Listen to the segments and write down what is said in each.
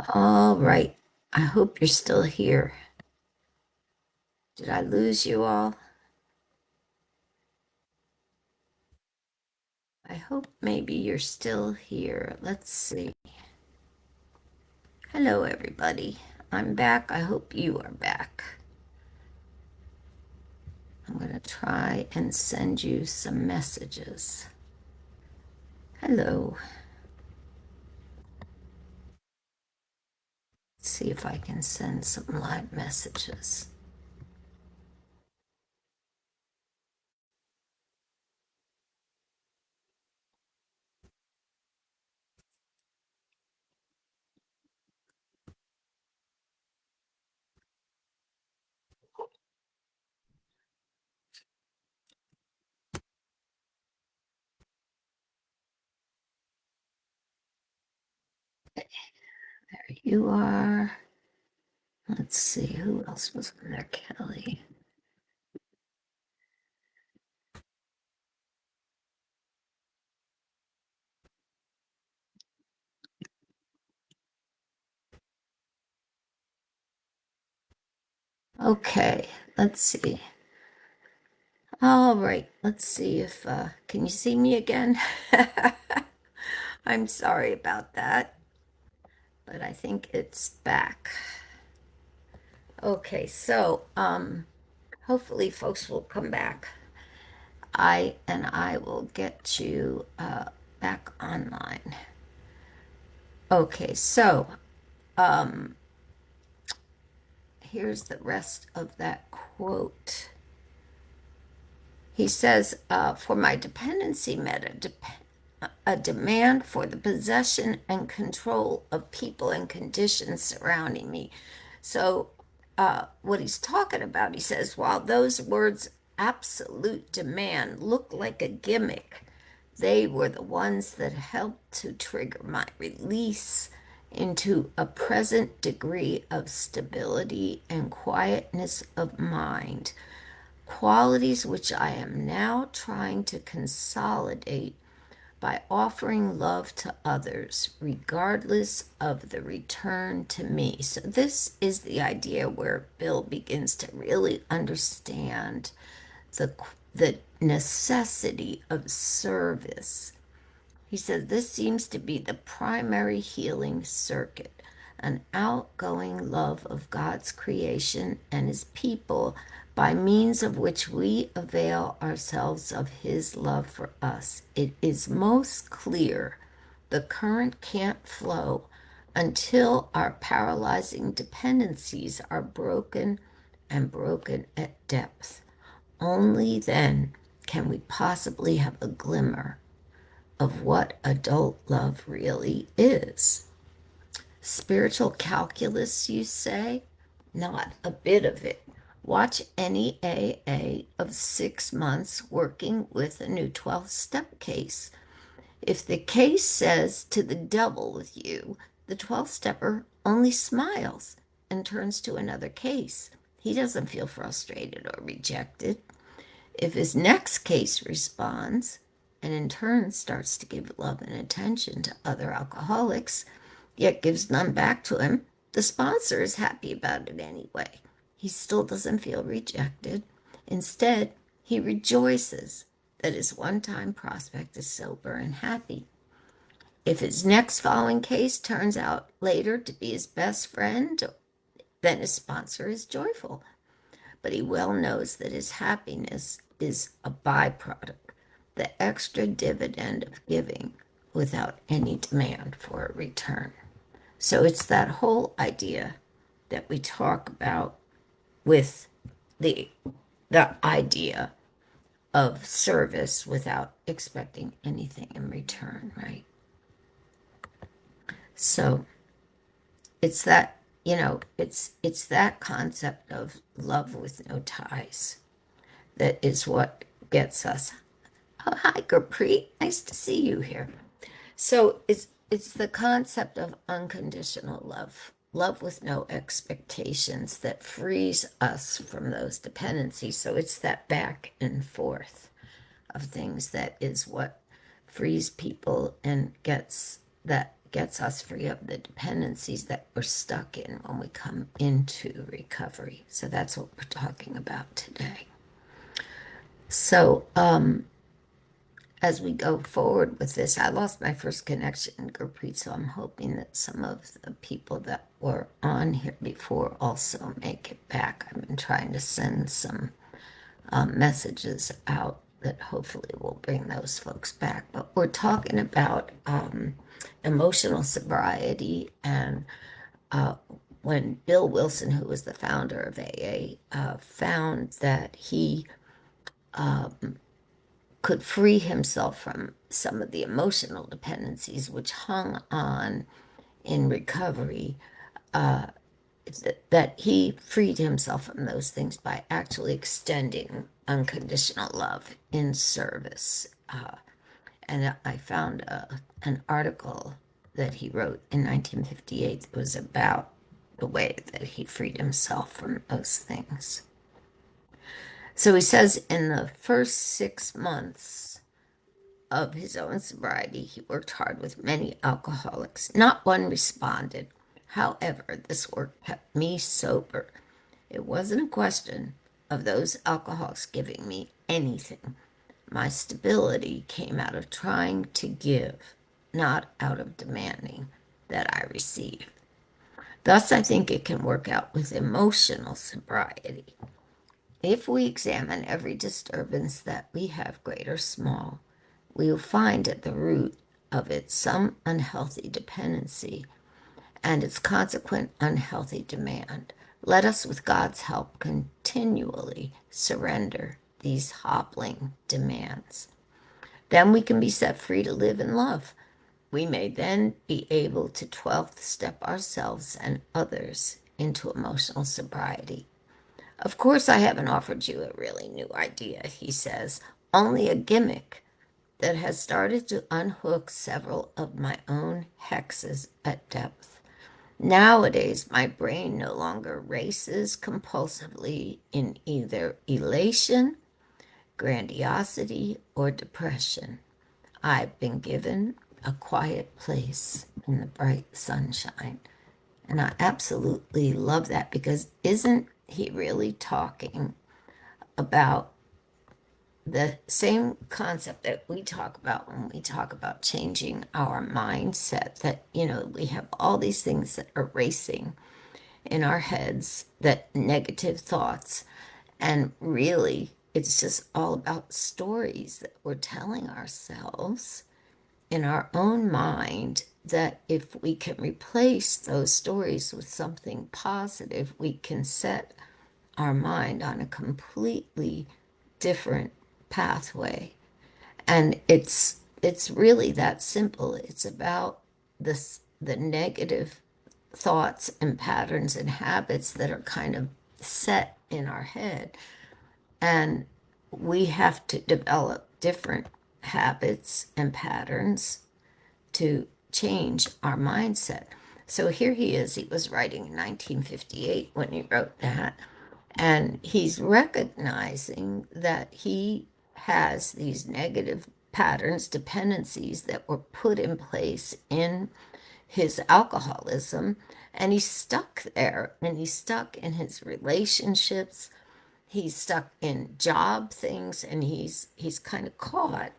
All right. I hope you're still here. Did I lose you all? I hope maybe you're still here. Let's see. Hello, everybody. I'm back. I hope you are back. I'm going to try and send you some messages. Hello. Let's see if I can send some live messages. There you are. Let's see who else was in there. Kelly. Okay, let's see. All right, let's see if can you see me again? I'm sorry about that, but I think it's back. Okay, so hopefully folks will come back. I will get you back online. Okay, so here's the rest of that quote. He says, for my dependency a demand for the possession and control of people and conditions surrounding me. So, what he's talking about, he says, while those words absolute demand look like a gimmick, they were the ones that helped to trigger my release into a present degree of stability and quietness of mind, qualities which I am now trying to consolidate by offering love to others, regardless of the return to me. So, this is the idea where Bill begins to really understand the, the necessity of service. He says this seems to be the primary healing circuit, an outgoing love of God's creation and his people, by means of which we avail ourselves of his love for us. It is most clear the current can't flow until our paralyzing dependencies are broken and broken at depth. Only then can we possibly have a glimmer of what adult love really is. Spiritual calculus, you say? Not a bit of it. Watch any AA of 6 months working with a new 12 step case. If the case says to the devil with you, the 12 stepper only smiles and turns to another case. He doesn't feel frustrated or rejected. If his next case responds, and in turn starts to give love and attention to other alcoholics, yet gives none back to him, the sponsor is happy about it anyway. He still doesn't feel rejected. Instead, he rejoices that his one time prospect is sober and happy. If his next following case turns out later to be his best friend, then his sponsor is joyful. But he well knows that his happiness is a byproduct, the extra dividend of giving without any demand for a return. So it's that whole idea that we talk about with the the idea of service without expecting anything in return, right? So it's that, it's that concept of love with no ties that is what gets us. Oh, hi, Gurpreet. Nice to see you here. So it's the concept of unconditional love, love with no expectations that frees us from those dependencies. So it's that back and forth of things that is what frees people and gets us free of the dependencies that we're stuck in when we come into recovery. So that's what we're talking about today. So, as we go forward with this, I lost my first connection in Gurpreet, so I'm hoping that some of the people that were on here before also make it back. I've been trying to send some messages out that hopefully will bring those folks back. But we're talking about emotional sobriety, and when Bill Wilson, who was the founder of AA, found that he could free himself from some of the emotional dependencies which hung on in recovery, that he freed himself from those things by actually extending unconditional love in service. And I found an article that he wrote in 1958 that was about the way that he freed himself from those things. So he says in the first 6 months of his own sobriety, he worked hard with many alcoholics. Not one responded. However, this work kept me sober. It wasn't a question of those alcoholics giving me anything. My stability came out of trying to give, not out of demanding that I receive. Thus, I think it can work out with emotional sobriety. If we examine every disturbance that we have, great or small, we will find at the root of it some unhealthy dependency and its consequent unhealthy demand. Let us, with God's help, continually surrender these hobbling demands. Then we can be set free to live in love. We may then be able to 12th step ourselves and others into emotional sobriety. Of course, I haven't offered you a really new idea, he says, only a gimmick that has started to unhook several of my own hexes at depth. Nowadays, my brain no longer races compulsively in either elation, grandiosity, or depression. I've been given a quiet place in the bright sunshine. And I absolutely love that, because isn't he really talking about the same concept that we talk about when we talk about changing our mindset? That, we have all these things that are racing in our heads, that negative thoughts, and really it's just all about stories that we're telling ourselves in our own mind, that if we can replace those stories with something positive, we can set our mind on a completely different pathway. And it's really that simple. It's about the negative thoughts and patterns and habits that are kind of set in our head. And we have to develop different habits and patterns to change our mindset. So here he is. He was writing in 1958 when he wrote that. And he's recognizing that he has these negative patterns, dependencies that were put in place in his alcoholism. And he's stuck there, and he's stuck in his relationships. He's stuck in job things, and he's kind of caught.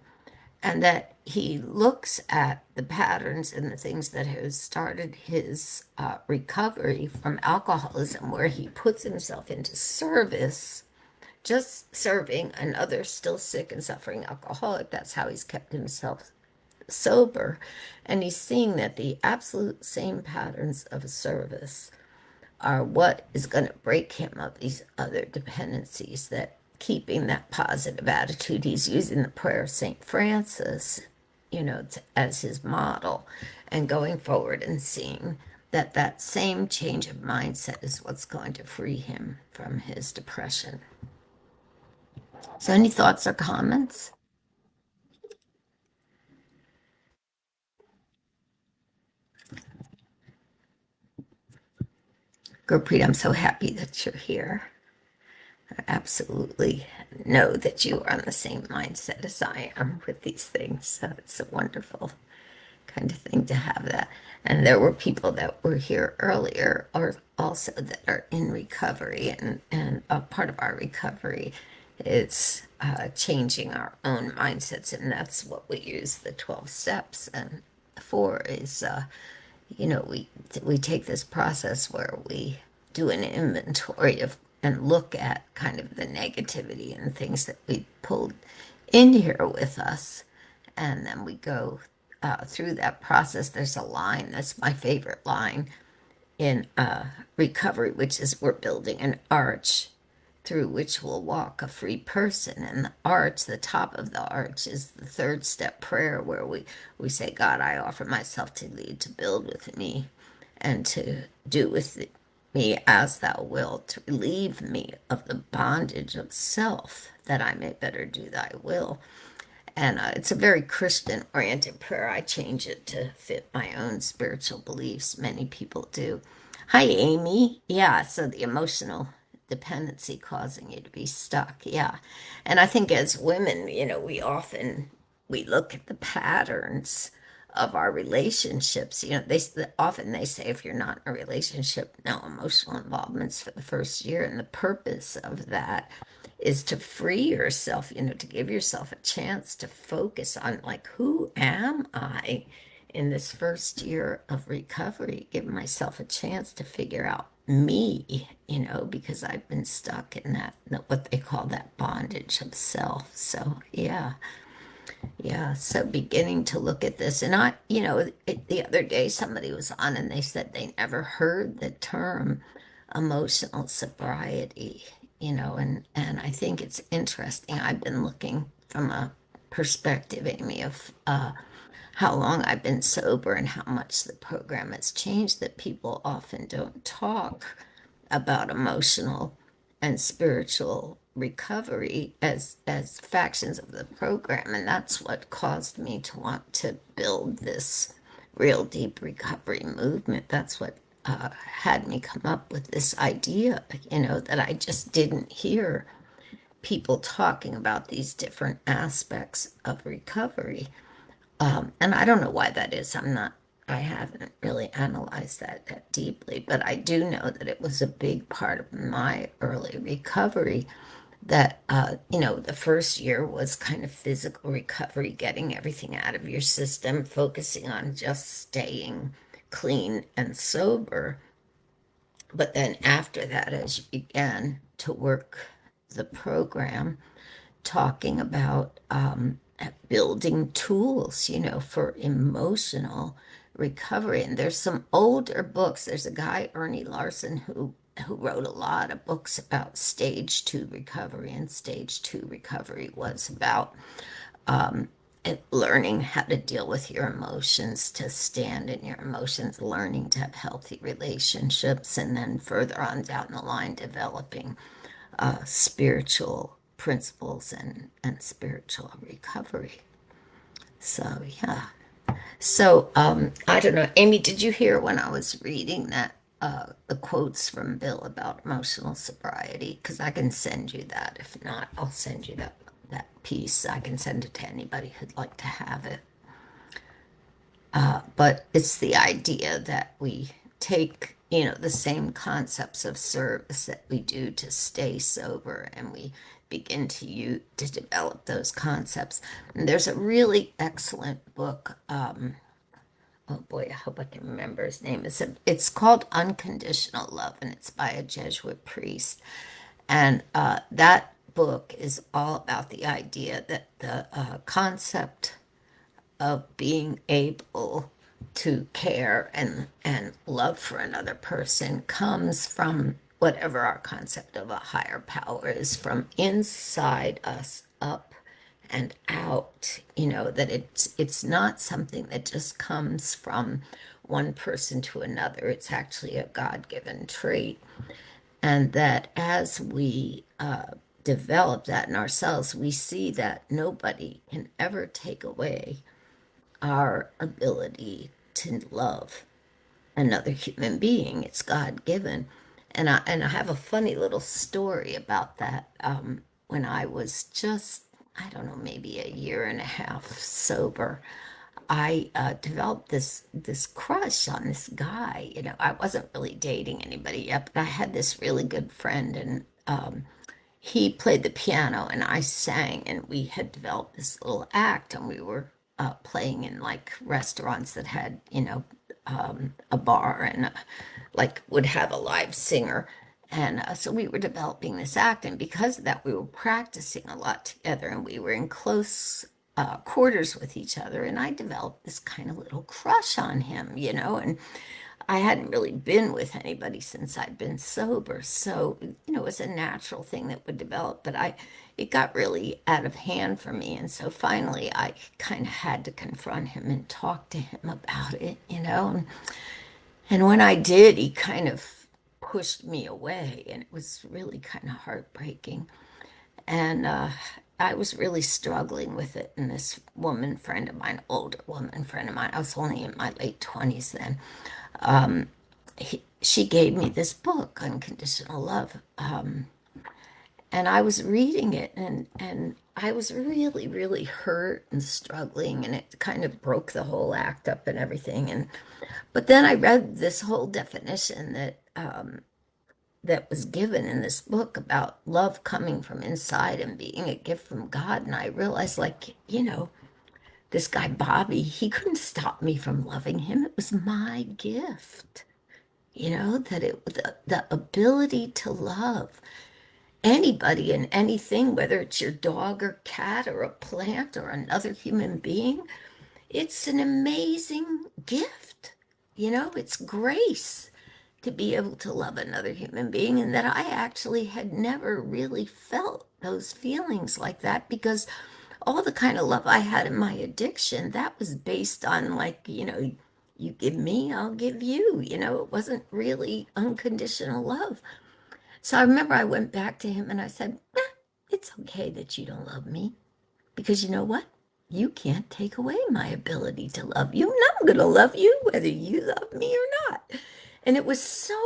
And that he looks at the patterns and the things that have started his recovery from alcoholism, where he puts himself into service, just serving another still sick and suffering alcoholic. That's how he's kept himself sober. And he's seeing that the absolute same patterns of service are what is going to break him of these other dependencies, that keeping that positive attitude. He's using the prayer of St. Francis, as his model, and going forward and seeing that that same change of mindset is what's going to free him from his depression. So any thoughts or comments? Gurpreet, I'm so happy that you're here. I absolutely know that you are on the same mindset as I am with these things. So it's so wonderful. kind of thing to have that. And there were people that were here earlier or also that are in recovery, and a part of our recovery is changing our own mindsets, and that's what we use the 12 steps and for is we take this process where we do an inventory of and look at kind of the negativity and things that we pulled in here with us, and then we go through that process. There's a line that's my favorite line in recovery, which is we're building an arch through which will walk a free person. And the arch, the top of the arch, is the third step prayer where we say, God, I offer myself to thee to build with me and to do with me as thou wilt, to relieve me of the bondage of self, that I may better do thy will. And it's a very Christian oriented prayer. I change it to fit my own spiritual beliefs. Many people do. Hi, Amy. Yeah, so the emotional dependency causing you to be stuck. Yeah. And I think as women, we look at the patterns of our relationships. Often they say if you're not in a relationship, no emotional involvements for the first year. And the purpose of that is to free yourself, to give yourself a chance to focus on, like, who am I in this first year of recovery? Give myself a chance to figure out me, because I've been stuck in that, what they call that bondage of self. So, yeah. Yeah, so beginning to look at this, and the other day somebody was on and they said they never heard the term emotional sobriety, and I think it's interesting. I've been looking from a perspective, Amy, of how long I've been sober and how much the program has changed, that people often don't talk about emotional and spiritual recovery as factions of the program. And that's what caused me to want to build this real deep recovery movement. That's what had me come up with this idea, that I just didn't hear people talking about these different aspects of recovery. And I don't know why that is. I haven't really analyzed that deeply, but I do know that it was a big part of my early recovery. That, the first year was kind of physical recovery, getting everything out of your system, focusing on just staying clean and sober. But then after that, as you began to work the program, talking about building tools, for emotional recovery. And there's some older books. There's a guy, Ernie Larson, who wrote a lot of books about stage two recovery. And stage two recovery was about learning how to deal with your emotions, to stand in your emotions, learning to have healthy relationships, and then further on down the line, developing spiritual principles and spiritual recovery. So, yeah. So, I don't know. Amy, did you hear when I was reading that, the quotes from Bill about emotional sobriety? Because I can send you that. If not, I'll send you that piece. I can send it to anybody who'd like to have it. But it's the idea that we take, the same concepts of service that we do to stay sober, and we begin to develop those concepts. And there's a really excellent book. Oh boy, I hope I can remember his name. It's called Unconditional Love, and it's by a Jesuit priest. And that book is all about the idea that the concept of being able to care and love for another person comes from whatever our concept of a higher power is, from inside us up and out. That it's not something that just comes from one person to another. It's actually a God-given trait, and that as we develop that in ourselves, we see that nobody can ever take away our ability to love another human being. It's God given. And I have a funny little story about that. When I was just, I don't know, maybe a year and a half sober, I developed this crush on this guy. You know, I wasn't really dating anybody yet, but I had this really good friend, and he played the piano and I sang, and we had developed this little act, and we were playing in like restaurants that had, you know, a bar and like would have a live singer. And so we were developing this act, and because of that, we were practicing a lot together, and we were in close quarters with each other. And I developed this kind of little crush on him, you know, and I hadn't really been with anybody since I'd been sober. So, you know, it was a natural thing that would develop, but it got really out of hand for me. And so finally, I kind of had to confront him and talk to him about it, you know. And when I did, he kind of pushed me away, and it was really kind of heartbreaking. And I was really struggling with it. And this woman friend of mine, older woman friend of mine, I was only in my late 20s then, she gave me this book, Unconditional Love. And I was reading it, and I was really, really hurt and struggling, and it kind of broke the whole act up and everything. And but then I read this whole definition that was given in this book about love coming from inside and being a gift from God. And I realized, like, you know, this guy Bobby, he couldn't stop me from loving him. It was my gift, you know, that the ability to love anybody and anything, whether it's your dog or cat or a plant or another human being, it's an amazing gift. You know, it's grace to be able to love another human being, and that I actually had never really felt those feelings like that, because all the kind of love I had in my addiction, that was based on, like, you know, you give me, I'll give you. You know, it wasn't really unconditional love. So I remember I went back to him and I said, it's okay that you don't love me, because you know what? You can't take away my ability to love you. And I'm going to love you whether you love me or not. And it was so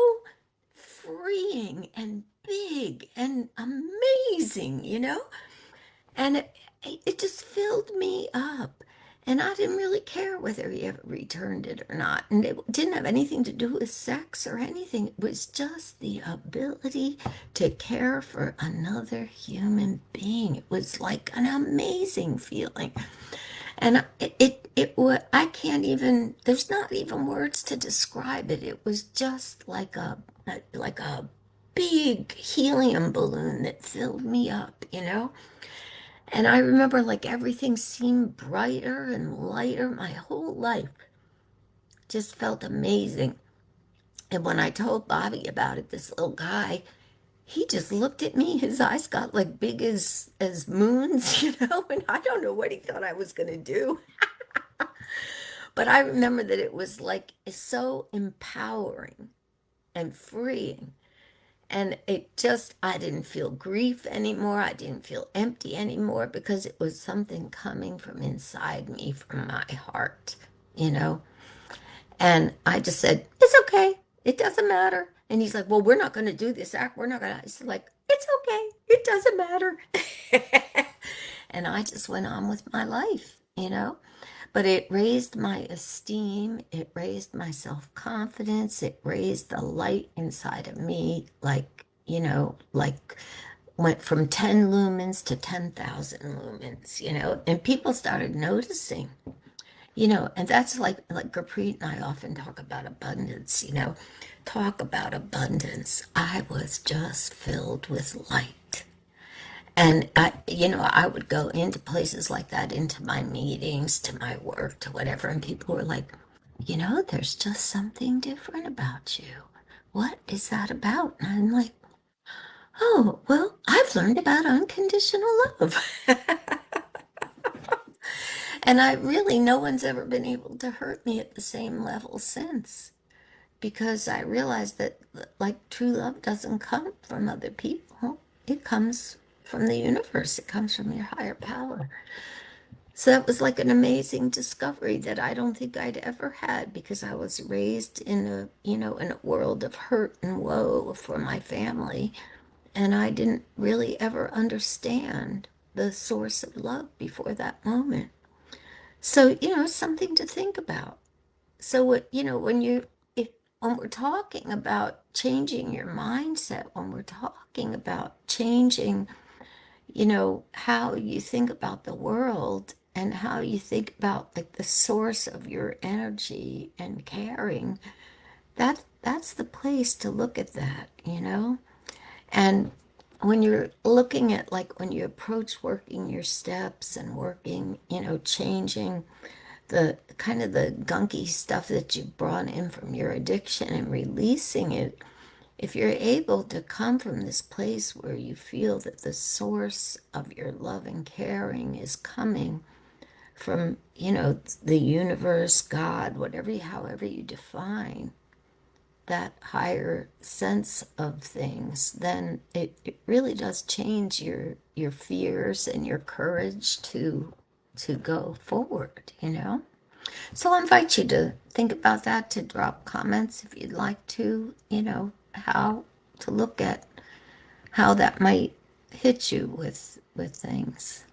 freeing and big and amazing, you know? And it just filled me up. And I didn't really care whether he ever returned it or not. And it didn't have anything to do with sex or anything. It was just the ability to care for another human being. It was like an amazing feeling. And I can't even, there's not even words to describe it. It was just like a big helium balloon that filled me up, you know? And I remember, like, everything seemed brighter and lighter. My whole life just felt amazing. And when I told Bobby about it, this little guy, he just looked at me. His eyes got like big as moons, you know, and I don't know what he thought I was going to do. But I remember that it was like so empowering and freeing. And it just, I didn't feel grief anymore. I didn't feel empty anymore, because it was something coming from inside me, from my heart, you know? And I just said, it's okay. It doesn't matter. And he's like, well, we're not going to do this act. We're not going to. I said, like, it's okay. It doesn't matter. And I just went on with my life, you know? But it raised my esteem. It raised my self-confidence. It raised the light inside of me, like, you know, like went from 10 lumens to 10,000 lumens, you know? And people started noticing. You know, and that's like Gurpreet and I often talk about abundance, you know, talk about abundance. I was just filled with light. And you know, I would go into places like that, into my meetings, to my work, to whatever, and people were like, you know, there's just something different about you. What is that about? And I'm like, oh, well, I've learned about unconditional love. And I really, no one's ever been able to hurt me at the same level since, because I realized that, like, true love doesn't come from other people. It comes from the universe. It comes from your higher power. So that was like an amazing discovery that I don't think I'd ever had, because I was raised in a, you know, in a world of hurt and woe for my family. And I didn't really ever understand the source of love before that moment. So, something to think about. So, if when we're talking about changing your mindset, when we're talking about changing, how you think about the world and how you think about like the source of your energy and caring, that's the place to look at that. And when you're looking at like when you approach working your steps and working, changing the kind of the gunky stuff that you brought in from your addiction and releasing it, if you're able to come from this place where you feel that the source of your love and caring is coming from, the universe, God, however you define that higher sense of things, then it really does change your fears and your courage to go forward. So I invite you to think about that, to drop comments if you'd like to, how to look at how that might hit you with things.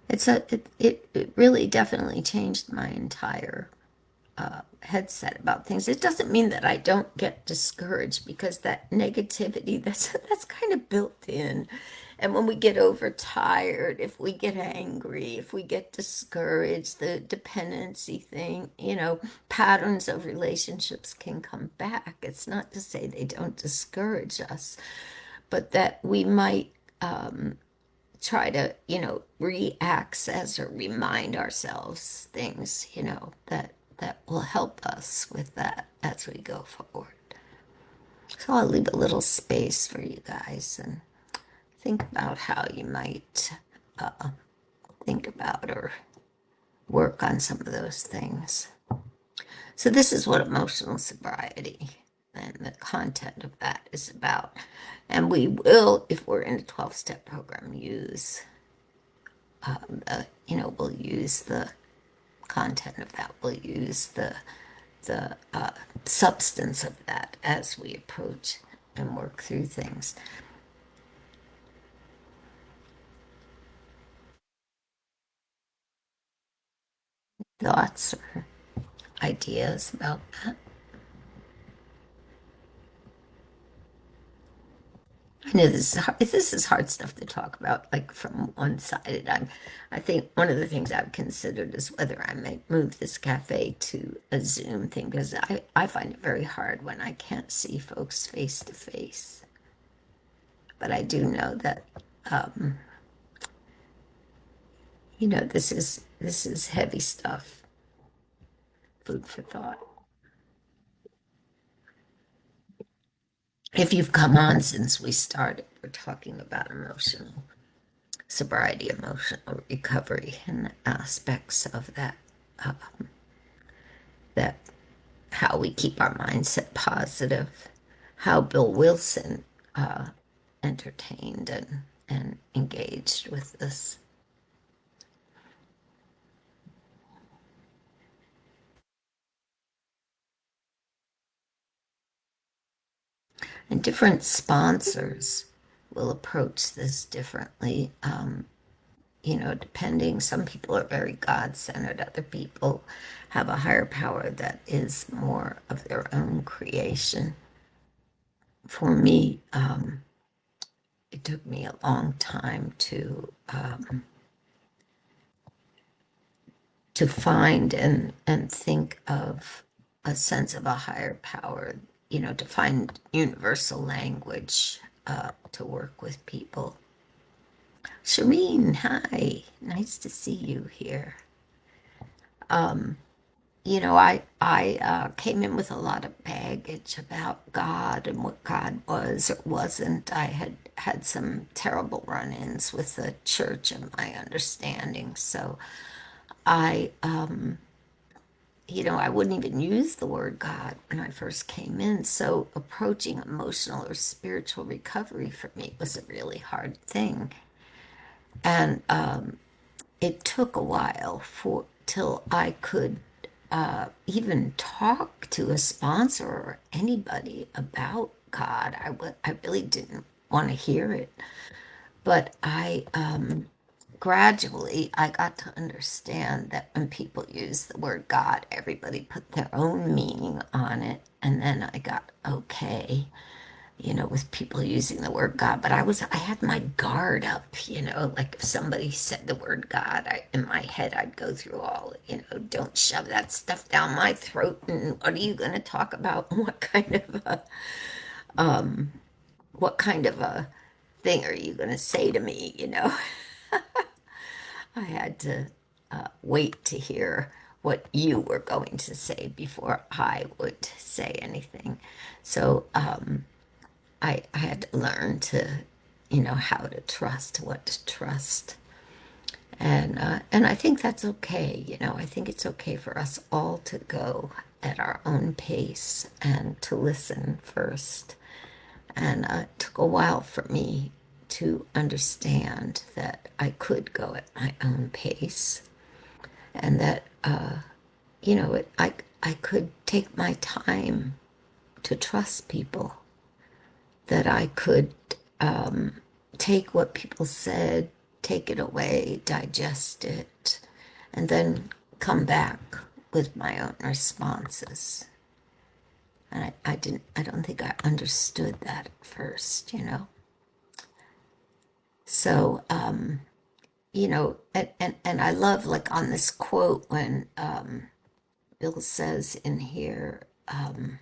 It really definitely changed my entire headset about things. It doesn't mean that I don't get discouraged because that negativity that's kind of built in. And when we get overtired, if we get angry, if we get discouraged, the dependency thing, patterns of relationships can come back. It's not to say they don't discourage us, but that we might try to, re-access or remind ourselves things, that will help us with that as we go forward. So I'll leave a little space for you guys and think about how you might think about or work on some of those things. So this is what emotional sobriety and the content of that is about. And we will, if we're in a 12-step program, we'll use the content of that. We'll use the substance of that as we approach and work through things. Thoughts or ideas about that? I know this is hard stuff to talk about, like from one side. I think one of the things I've considered is whether I might move this cafe to a Zoom thing because I find it very hard when I can't see folks face to face. But I do know that this is heavy stuff, food for thought. If you've come on since we started, we're talking about emotional sobriety, emotional recovery, and aspects of that how we keep our mindset positive, how Bill Wilson entertained and engaged with this. And different sponsors will approach this differently. Depending, some people are very God centered, other people have a higher power that is more of their own creation. For me, it took me a long time to find and think of a sense of a higher power, to find universal language to work with people. Shireen, hi, nice to see you here. I came in with a lot of baggage about God and what God was or wasn't. I had had some terrible run-ins with the church and my understanding. So I, I wouldn't even use the word God when I first came in. So approaching emotional or spiritual recovery for me was a really hard thing. And it took a while for till I could even talk to a sponsor or anybody about God. I really didn't want to hear it, but I gradually I got to understand that when people use the word God, everybody put their own meaning on it. And then I got okay, with people using the word God. But I had my guard up, like if somebody said the word God, in my head, I'd go through all, don't shove that stuff down my throat. And what are you going to talk about? What kind of a thing are you going to say to me? I had to wait to hear what you were going to say before I would say anything. So I had to learn to, how to trust, what to trust. And I think that's okay. I think it's okay for us all to go at our own pace and to listen first. And it took a while for me to understand that I could go at my own pace and that, I could take my time to trust people, that I could take what people said, take it away, digest it, and then come back with my own responses. And I don't think I understood that at first. So, and I love, like, on this quote when Bill says in here, let's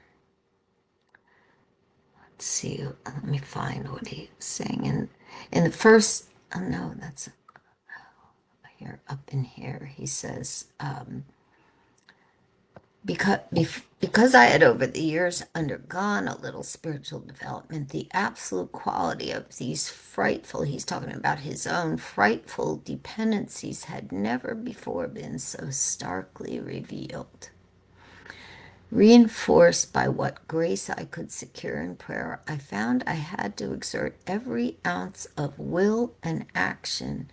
see, let me find what he's saying. In the first, oh no, that's here, up in here, he says, because I had over the years undergone a little spiritual development, the absolute quality of these frightful, he's talking about his own frightful dependencies, had never before been so starkly revealed. Reinforced by what grace I could secure in prayer, I found I had to exert every ounce of will and action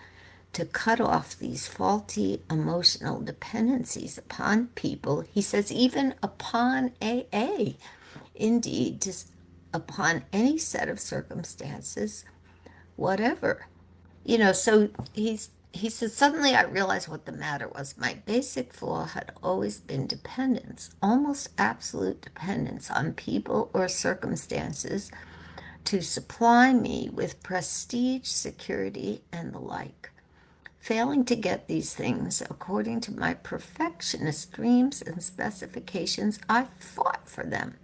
to cut off these faulty emotional dependencies upon people. He says, even upon AA, indeed, just upon any set of circumstances, whatever. So he says, suddenly I realized what the matter was. My basic flaw had always been dependence, almost absolute dependence on people or circumstances to supply me with prestige, security, and the like. Failing to get these things according to my perfectionist dreams and specifications, I fought for them.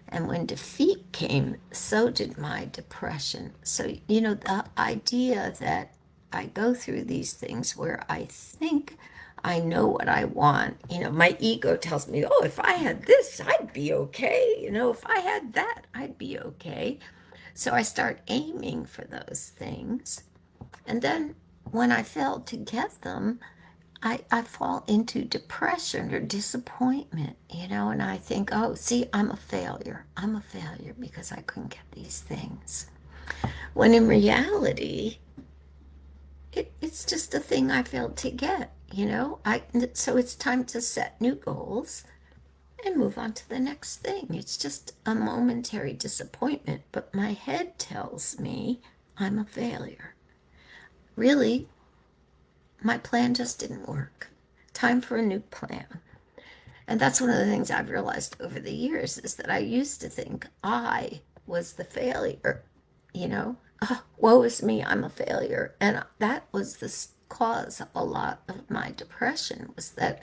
And when defeat came, so did my depression. So, the idea that I go through these things where I think I know what I want. My ego tells me, oh, if I had this, I'd be okay. If I had that, I'd be okay. So I start aiming for those things. And then when I fail to get them, I fall into depression or disappointment, and I think, oh, see, I'm a failure. I'm a failure because I couldn't get these things. When in reality, it's just a thing I failed to get. So it's time to set new goals and move on to the next thing. It's just a momentary disappointment, but my head tells me I'm a failure. Really, my plan just didn't work. Time for a new plan. And that's one of the things I've realized over the years is that I used to think I was the failure, Oh, woe is me, I'm a failure. And that was the cause of a lot of my depression, was that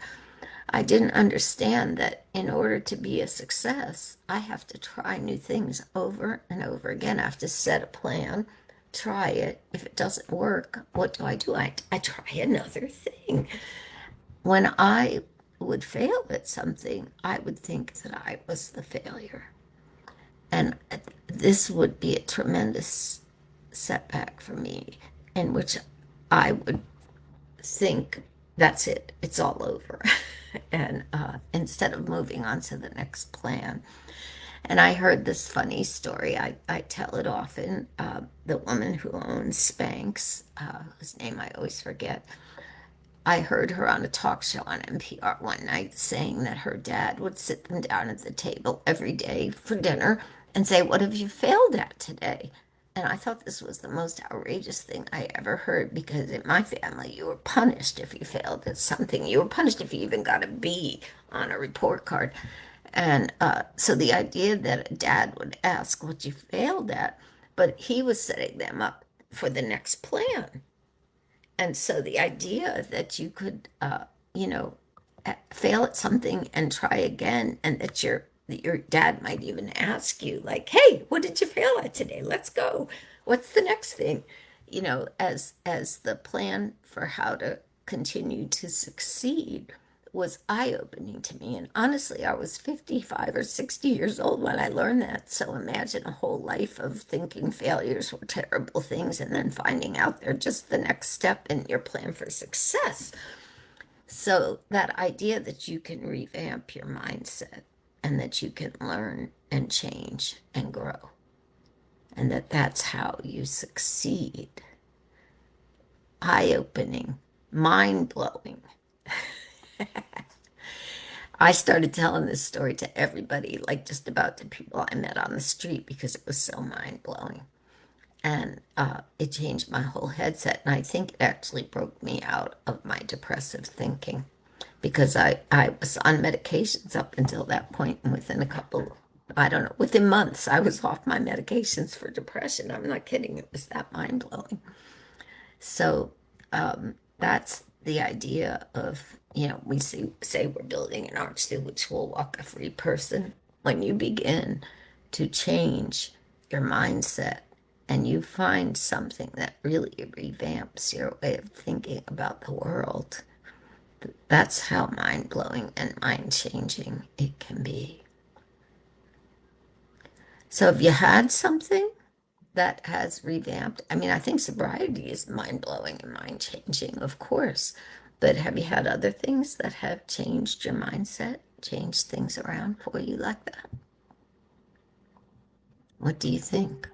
I didn't understand that in order to be a success, I have to try new things over and over again. I have to set a plan, try it. If it doesn't work, what do? I try another thing. When I would fail at something, I would think that I was the failure. And this would be a tremendous setback for me, in which I would think that's it, it's all over. And instead of moving on to the next plan. And I heard this funny story. I tell it often. The woman who owns Spanx, whose name I always forget, I heard her on a talk show on NPR one night saying that her dad would sit them down at the table every day for dinner and say, what have you failed at today? And I thought this was the most outrageous thing I ever heard because in my family, you were punished if you failed at something. You were punished if you even got a B on a report card. And so the idea that a dad would ask what you failed at, but he was setting them up for the next plan. And so the idea that you could, you know, fail at something and try again, and that your dad might even ask you, like, "Hey, what did you fail at today? Let's go. What's the next thing?" As the plan for how to continue to succeed was eye-opening to me. And honestly, I was 55 or 60 years old when I learned that. So imagine a whole life of thinking failures were terrible things and then finding out they're just the next step in your plan for success. So that idea that you can revamp your mindset and that you can learn and change and grow and that that's how you succeed. Eye-opening, mind-blowing. I started telling this story to everybody, like just about the people I met on the street, because it was so mind blowing. And it changed my whole headset. And I think it actually broke me out of my depressive thinking because I was on medications up until that point. And within a couple, I don't know, within months, I was off my medications for depression. I'm not kidding. It was that mind blowing. So that's the idea of, we say we're building an arch through which will walk a free person. When you begin to change your mindset and you find something that really revamps your way of thinking about the world, that's how mind blowing and mind changing it can be. So, if you had something that has revamped, I mean, I think sobriety is mind blowing and mind changing, of course. But have you had other things that have changed your mindset, changed things around for you like that? What do you think?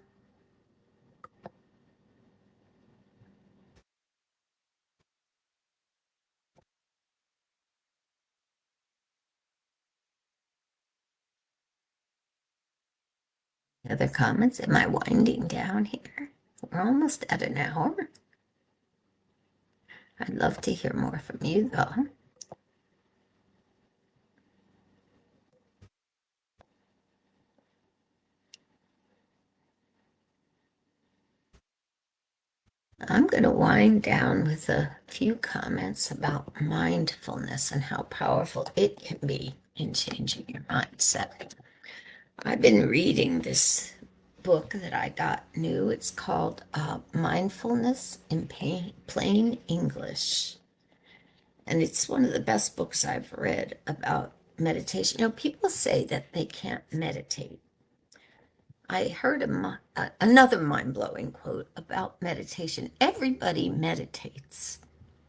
Other comments? Am I winding down here? We're almost at an hour. I'd love to hear more from you, though. I'm going to wind down with a few comments about mindfulness and how powerful it can be in changing your mindset. I've been reading this book that I got new. It's called Mindfulness in Plain English. And it's one of the best books I've read about meditation. People say that they can't meditate. I heard another mind blowing quote about meditation. Everybody meditates.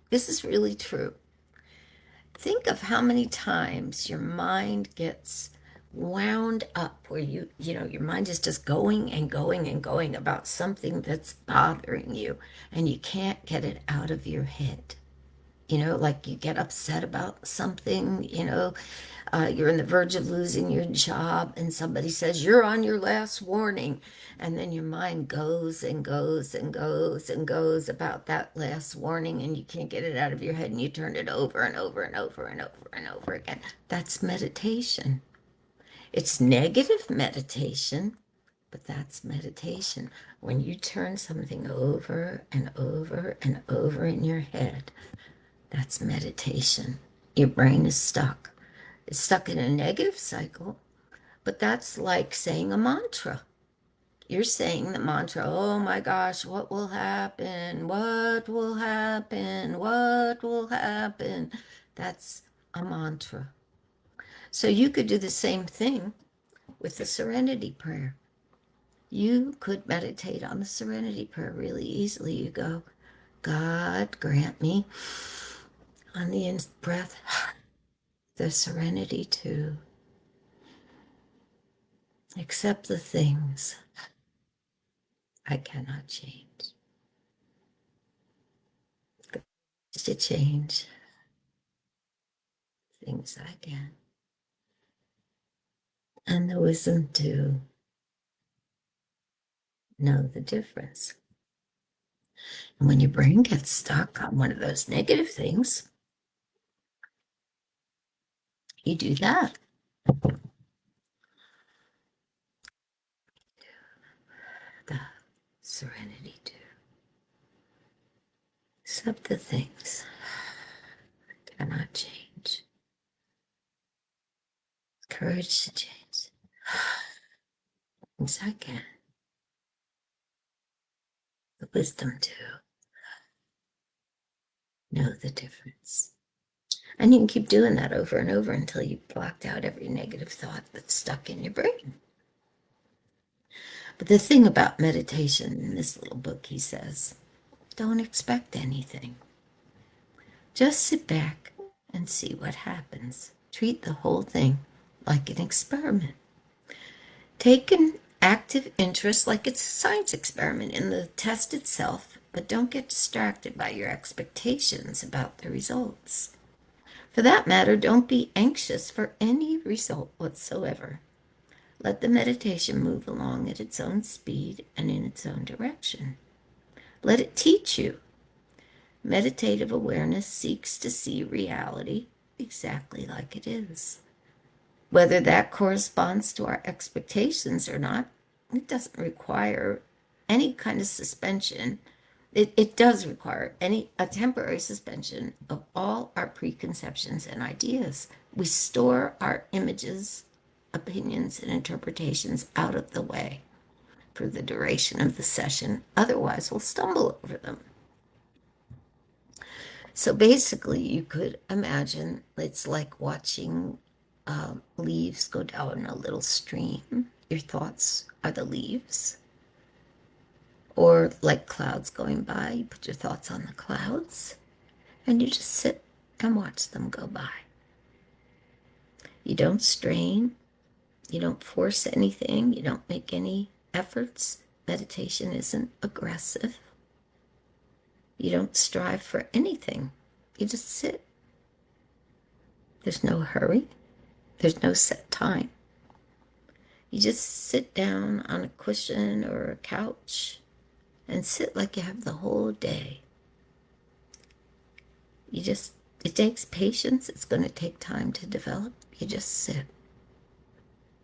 This is really true. Think of how many times your mind gets wound up where your mind is just going and going and going about something that's bothering you and you can't get it out of your head. Like you get upset about something, you're on the verge of losing your job and somebody says you're on your last warning. And then your mind goes and goes and goes and goes about that last warning and you can't get it out of your head and you turn it over and over and over and over and over again. That's meditation. It's negative meditation, but that's meditation. When you turn something over and over and over in your head, that's meditation. Your brain is stuck. It's stuck in a negative cycle, but that's like saying a mantra. You're saying the mantra, oh my gosh, what will happen? What will happen? What will happen? That's a mantra. So you could do the same thing with the serenity prayer. You could meditate on the serenity prayer really easily. You go, God, grant me on the in breath the serenity to accept the things I cannot change, to change things I can, and the wisdom to know the difference. And when your brain gets stuck on one of those negative things, you do that. The serenity to accept the things cannot change. Courage to change things I can. The wisdom to know the difference. And you can keep doing that over and over until you've blocked out every negative thought that's stuck in your brain. But the thing about meditation in this little book, he says, don't expect anything. Just sit back and see what happens. Treat the whole thing like an experiment. Take an active interest like it's a science experiment in the test itself, but don't get distracted by your expectations about the results. For that matter, don't be anxious for any result whatsoever. Let the meditation move along at its own speed and in its own direction. Let it teach you. Meditative awareness seeks to see reality exactly like it is. Whether that corresponds to our expectations or not, it doesn't require any kind of suspension. It does require a temporary suspension of all our preconceptions and ideas. We store our images, opinions, and interpretations out of the way for the duration of the session. Otherwise, we'll stumble over them. So basically, you could imagine it's like watching leaves go down a little stream. Your thoughts are the leaves. Or like clouds going by, you put your thoughts on the clouds and you just sit and watch them go by. You don't strain, you don't force anything, you don't make any efforts. Meditation isn't aggressive. You don't strive for anything. You just sit. There's no hurry. There's no set time. You just sit down on a cushion or a couch and sit like you have the whole day. It takes patience. It's going to take time to develop. You just sit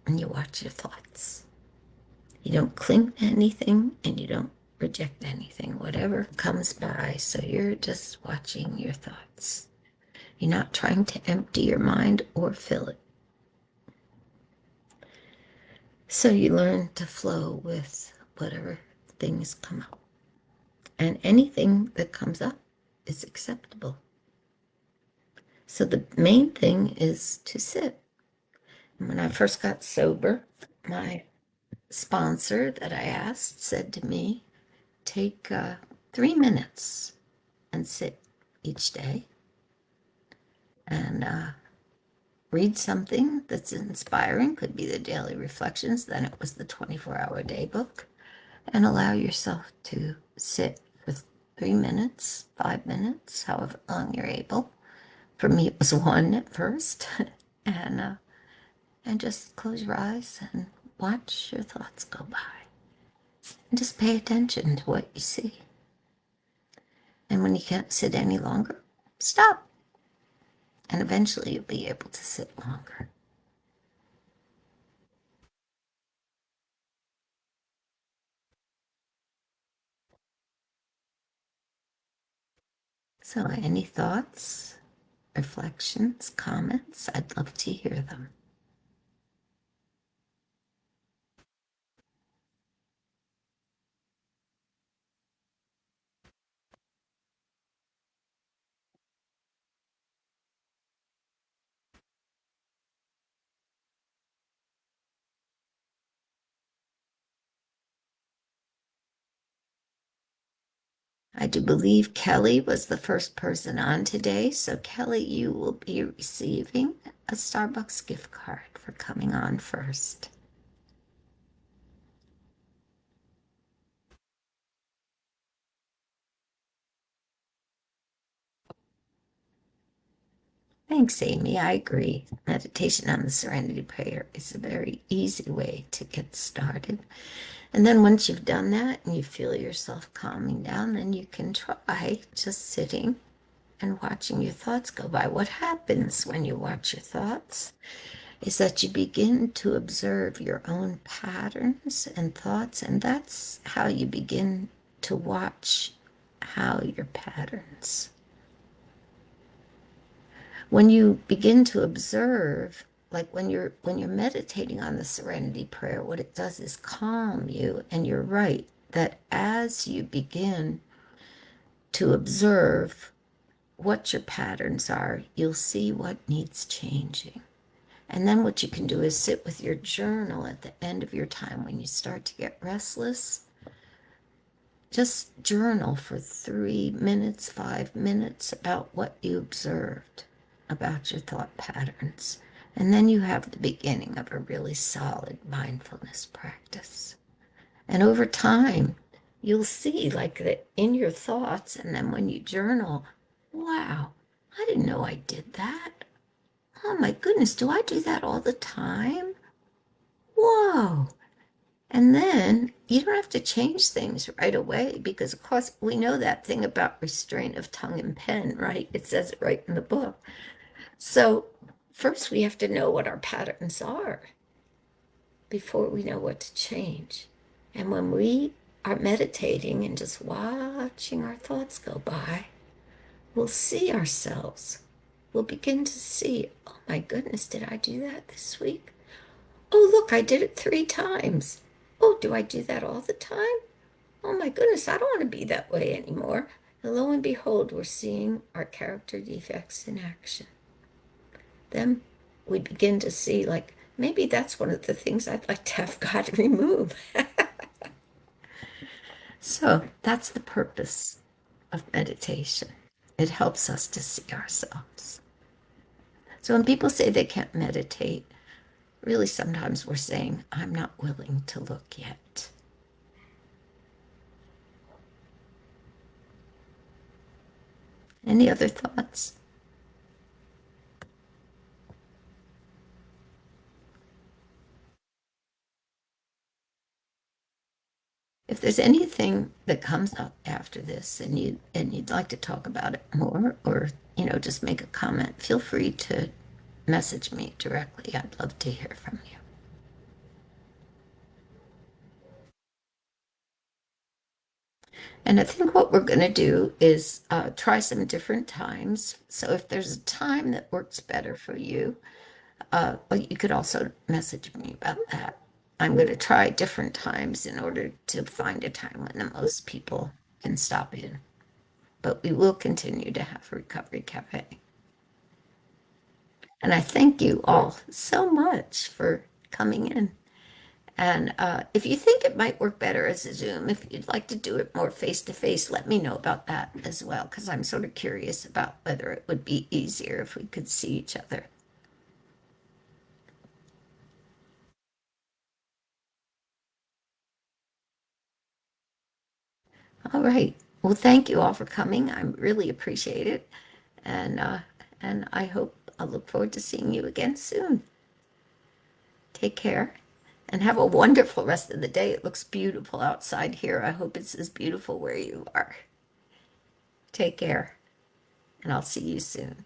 and you watch your thoughts. You don't cling to anything and you don't reject anything, whatever comes by. So you're just watching your thoughts. You're not trying to empty your mind or fill it. So you learn to flow with whatever things come up. And anything that comes up is acceptable. So the main thing is to sit. When I first got sober, my sponsor that I asked said to me, take 3 minutes and sit each day and read something that's inspiring. Could be the daily reflections. Then it was the 24-hour day book. And allow yourself to sit for 3 minutes, 5 minutes, however long you're able. For me, it was one at first. and and just close your eyes and watch your thoughts go by. And just pay attention to what you see. And when you can't sit any longer, stop. And eventually you'll be able to sit longer. So, any thoughts, reflections, comments? I'd love to hear them. I do believe Kelly was the first person on today. So, Kelly, you will be receiving a Starbucks gift card for coming on first. Thanks, Amy. I agree. Meditation on the Serenity Prayer is a very easy way to get started. And then once you've done that and you feel yourself calming down, then you can try just sitting and watching your thoughts go by. What happens when you watch your thoughts is that you begin to observe your own patterns and thoughts, and that's how you begin to watch how your patterns. When you begin to observe, like when you're meditating on the Serenity Prayer, what it does is calm you, and you're right that as you begin to observe what your patterns are, you'll see what needs changing. And then what you can do is sit with your journal at the end of your time when you start to get restless. Just journal for 3 minutes, 5 minutes about what you observed about your thought patterns. And then you have the beginning of a really solid mindfulness practice. And over time, you'll see like that in your thoughts, and then when you journal, wow, I didn't know I did that. Oh my goodness, do I do that all the time? Whoa. And then you don't have to change things right away because, of course, we know that thing about restraint of tongue and pen, right? It says it right in the book. So, first we have to know what our patterns are before we know what to change. And when we are meditating and just watching our thoughts go by, we'll see ourselves. We'll begin to see, oh my goodness, did I do that this week? Oh, look, I did it 3 times. Oh, do I do that all the time? Oh my goodness, I don't want to be that way anymore. And lo and behold, we're seeing our character defects in action. Then we begin to see, like, maybe that's one of the things I'd like to have God remove. So that's the purpose of meditation. It helps us to see ourselves. So when people say they can't meditate, really sometimes we're saying, I'm not willing to look yet. Any other thoughts? If there's anything that comes up after this and you'd like to talk about it more or just make a comment, feel free to message me directly. I'd love to hear from you. And I think what we're going to do is try some different times. So if there's a time that works better for you, well, you could also message me about that. I'm going to try different times in order to find a time when the most people can stop in. But we will continue to have Recovery Cafe. And I thank you all so much for coming in. And if you think it might work better as a Zoom, if you'd like to do it more face to face, let me know about that as well, because I'm sort of curious about whether it would be easier if we could see each other. All right. Well, thank you all for coming. I really appreciate it. And I hope I look forward to seeing you again soon. Take care and have a wonderful rest of the day. It looks beautiful outside here. I hope it's as beautiful where you are. Take care, and I'll see you soon.